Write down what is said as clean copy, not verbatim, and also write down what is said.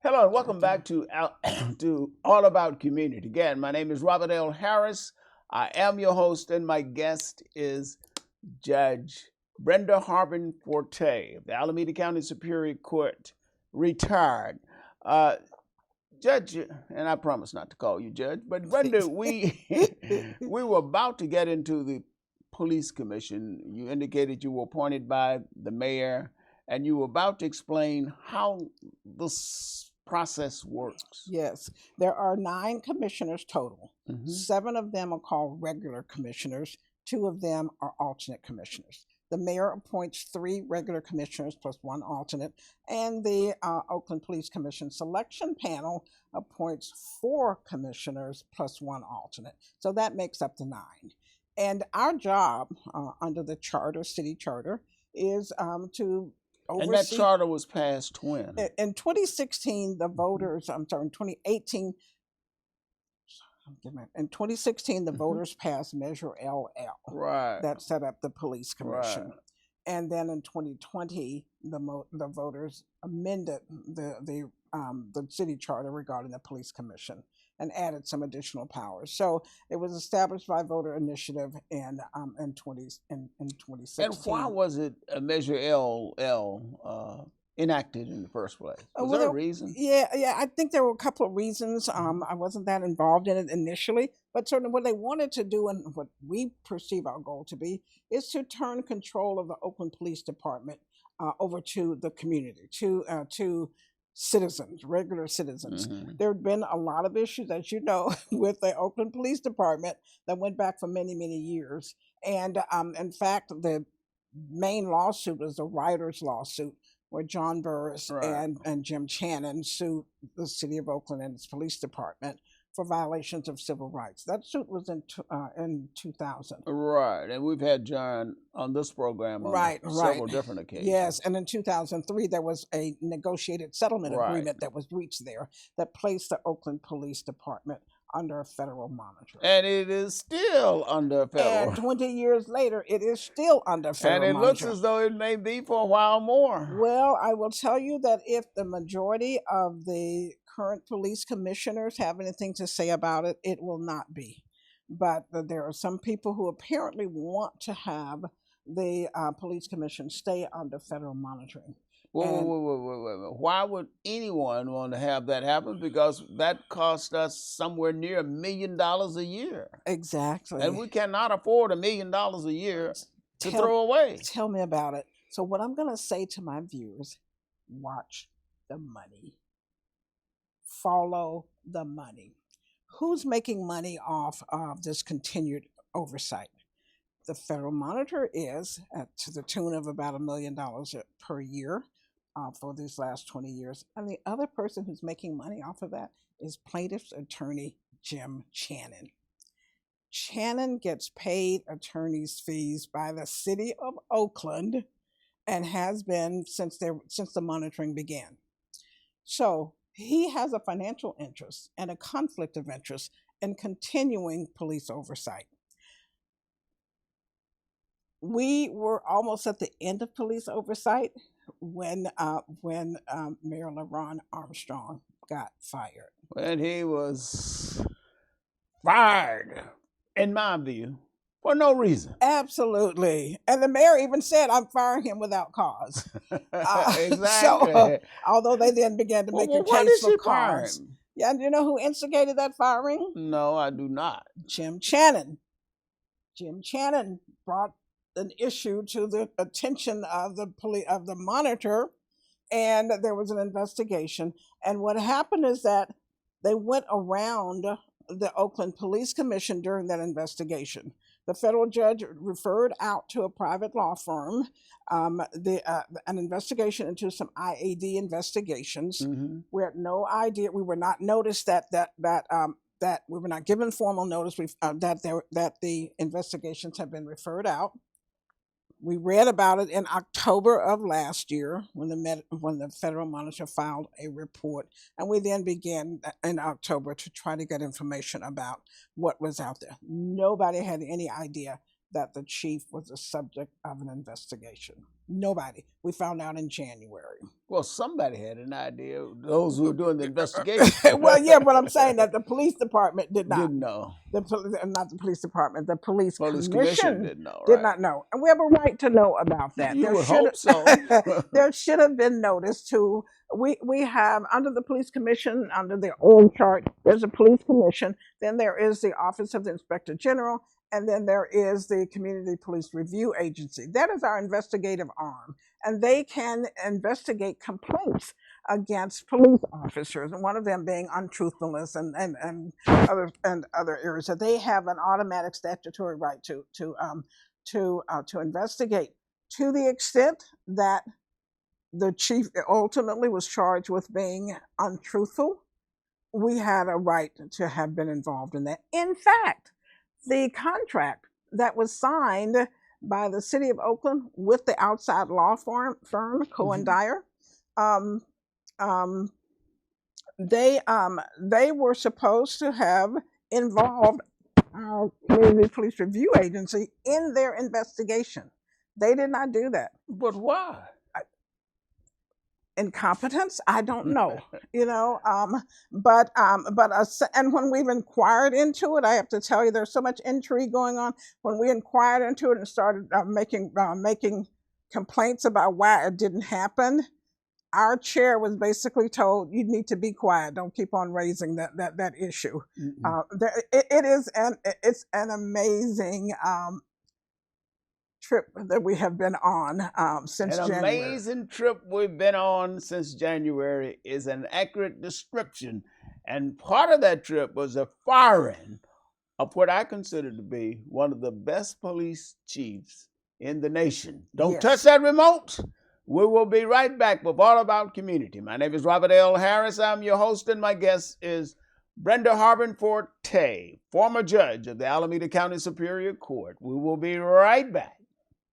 Hello and welcome back to to All About Community. Again, my name is Robert L. Harris. I am your host, and my guest is Judge Brenda Harbin Forte of the Alameda County Superior Court, retired. Uh, Judge, and I promise not to call you Judge, but Brenda, we we were about to get into the police commission. You indicated you were appointed by the mayor, and you were about to explain how this process works. Yes, there are 9 commissioners total. Hmm. 7 of them are called regular commissioners, 2 of them are alternate commissioners. The mayor appoints 3 regular commissioners plus 1 alternate, and the Oakland Police Commission selection panel appoints 4 commissioners plus 1 alternate. So that makes up the 9. And our job under the charter, city charter, is to And that oversee. charter was passed when? In 2016, the voters, I'm sorry, in 2018, in 2016, the Mhm. voters passed Measure LL Right. that set up the police commission. Right. And then in 2020, the voters amended the city charter regarding the police commission and added some additional powers. So it was established by voter initiative in 2016. And why was it a Measure LL enacted in the first place? Was Well, there a reason? yeah, I think there were a couple of reasons. I wasn't that involved in it initially, but certainly what they wanted to do and what we perceive our goal to be is to turn control of the Oakland Police Department over to the community, to citizens, regular citizens. Hmm. There have been a lot of issues, as you know, with the Oakland Police Department that went back for many, many years. And in fact, the main lawsuit was the writers' lawsuit where John Burris Right. and Jim Channon sued the city of Oakland and its police department for violations of civil rights. That suit was in 2000. Right. And we've had John on this program on Right, several different occasions. yes, and in 2003 there was a negotiated settlement Right. agreement that was reached there that placed the Oakland Police Department under federal monitoring. And it is still under federal. And 20 years later, it is still under And federal it looks monitoring. as though it may be for a while more. Well, I will tell you that if the majority of the current police commissioners have anything to say about it, it will not be. But there are some people who apparently want to have the police commission stay under federal monitoring. Wait. Why would anyone want to have that happen? Because that costs us somewhere near $1 million a year. Exactly. And we cannot afford $1 million a year to Tell- throw away. Tell me about it. So, what I'm going to say to my viewers, watch the money, follow the money. Who's making money off of this continued oversight? The federal monitor is to the tune of about $1 million per year for these last 20 years. And the other person who's making money off of that is plaintiff's attorney Jim Channon. Channon gets paid attorney's fees by the city of Oakland and has been since the monitoring began. So he has a financial interest and a conflict of interest in continuing police oversight. We were almost at the end of police oversight when Mayor LaRon Armstrong got fired. When he was fired, in my view, for no reason. Absolutely. And the mayor even said, I'm firing him without cause. Exactly. So, although they then began to make a why case did she for fire cause. him? Yeah, and you know who instigated that firing? No, I do not. Jim Channon. Jim Channon brought an issue to the attention of the monitor, and there was an investigation. And what happened is that they went around the Oakland Police Commission during that investigation. The federal judge referred out to a private law firm an investigation into some IAD investigations. Mm-hmm. We had no idea. We were not noticed that we were not given formal notice that the investigations had been referred out. We read about it in October of last year when the federal monitor filed a report, and we then began in October to try to get information about what was out there. Nobody had any idea that the chief was the subject of an investigation. Nobody. We found out in January. Well, somebody had an idea. Those who were doing the investigation. Well, yeah, but I'm saying that the police department did not. Didn't know. Not the police department. The police commission commission didn't know. did Right. not know, and we have a right to know about that. You would hope so. There should have been notice to. We have under the police commission, under the old chart, there's a police commission. Then there is the Office of the Inspector General, and then there is the Community Police Review Agency. That is our investigative arm, and they can investigate complaints against police officers, and one of them being untruthfulness and other areas. So they have an automatic statutory right to investigate. To the extent that the chief ultimately was charged with being untruthful, we had a right to have been involved in that. In fact, the contract that was signed by the city of Oakland with the outside law firm Coe and Dyer, they were supposed to have involved our Community Police Review Agency in their investigation. They did not do that. But why? Incompetence? I don't know. And when we've inquired into it, I have to tell you, there's so much intrigue going on. When we inquired into it and started making complaints about why it didn't happen, our chair was basically told, "You need to be quiet. Don't keep on raising that issue." It's an amazing trip that we have been on since January. An amazing trip we've been on since January is an accurate description. And part of that trip was a firing of what I consider to be one of the best police chiefs in the nation. Don't touch that remote. We will be right back with All About Community. My name is Robert L. Harris. I'm your host, and my guest is Brenda Harbin Forte, former judge of the Alameda County Superior Court. We will be right back.